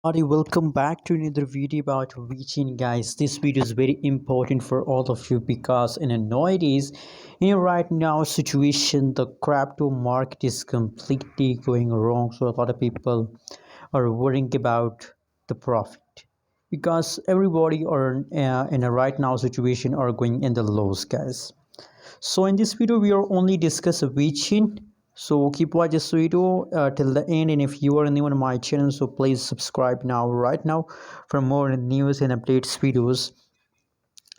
Everybody, welcome back to another video about Vechain, guys. This video is very important for all of you because in a nowadays, in a right now situation, the crypto market is completely going wrong. So a lot of people are worrying about the profit because everybody are in a right now situation are going in the lows, guys. So in this video we are only discuss Vechain. So keep watch this video till the end, and if you are new on my channel, so please subscribe now right now for more news and updates videos.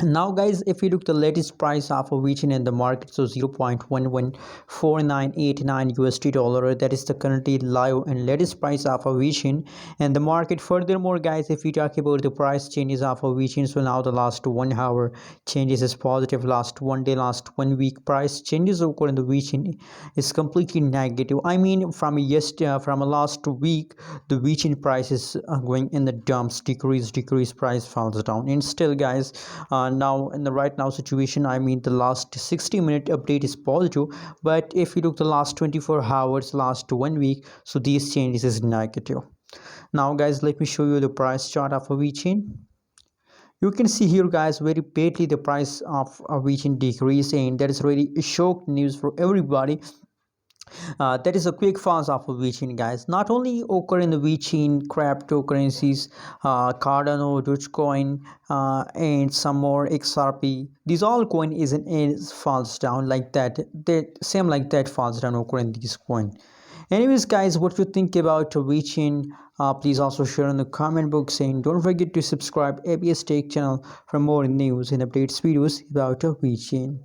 Now guys, if you look the latest price of a region in the market, so 0.114989 USD dollar, that is the currently live and latest price of a region and the market. Furthermore guys, if we talk about the price changes of a region, so now the last 1 hour changes is positive, last one day, last 1 week price changes occur in the region is completely negative. I mean, from from last week the region price is going in the dumps, decrease, price falls down. And still guys, now in the right now situation, I mean the last 60-minute update is positive, but if you look the last 24 hours, last 1 week, so these changes is negative. Now guys, let me show you the price chart of a VeChain. You can see here guys, very badly the price of a VeChain decrease, and that is really a shock news for everybody. That is a quick fast of VeChain, guys. Not only occur in the VeChain cryptocurrencies, Cardano, Dogecoin, and some more XRP. These all coin is falls down like that. They same like that falls down occur in this coin. Anyways, guys, what you think about VeChain? Please also share in the comment box, and don't forget to subscribe ABS Tech channel for more news and updates videos about VeChain.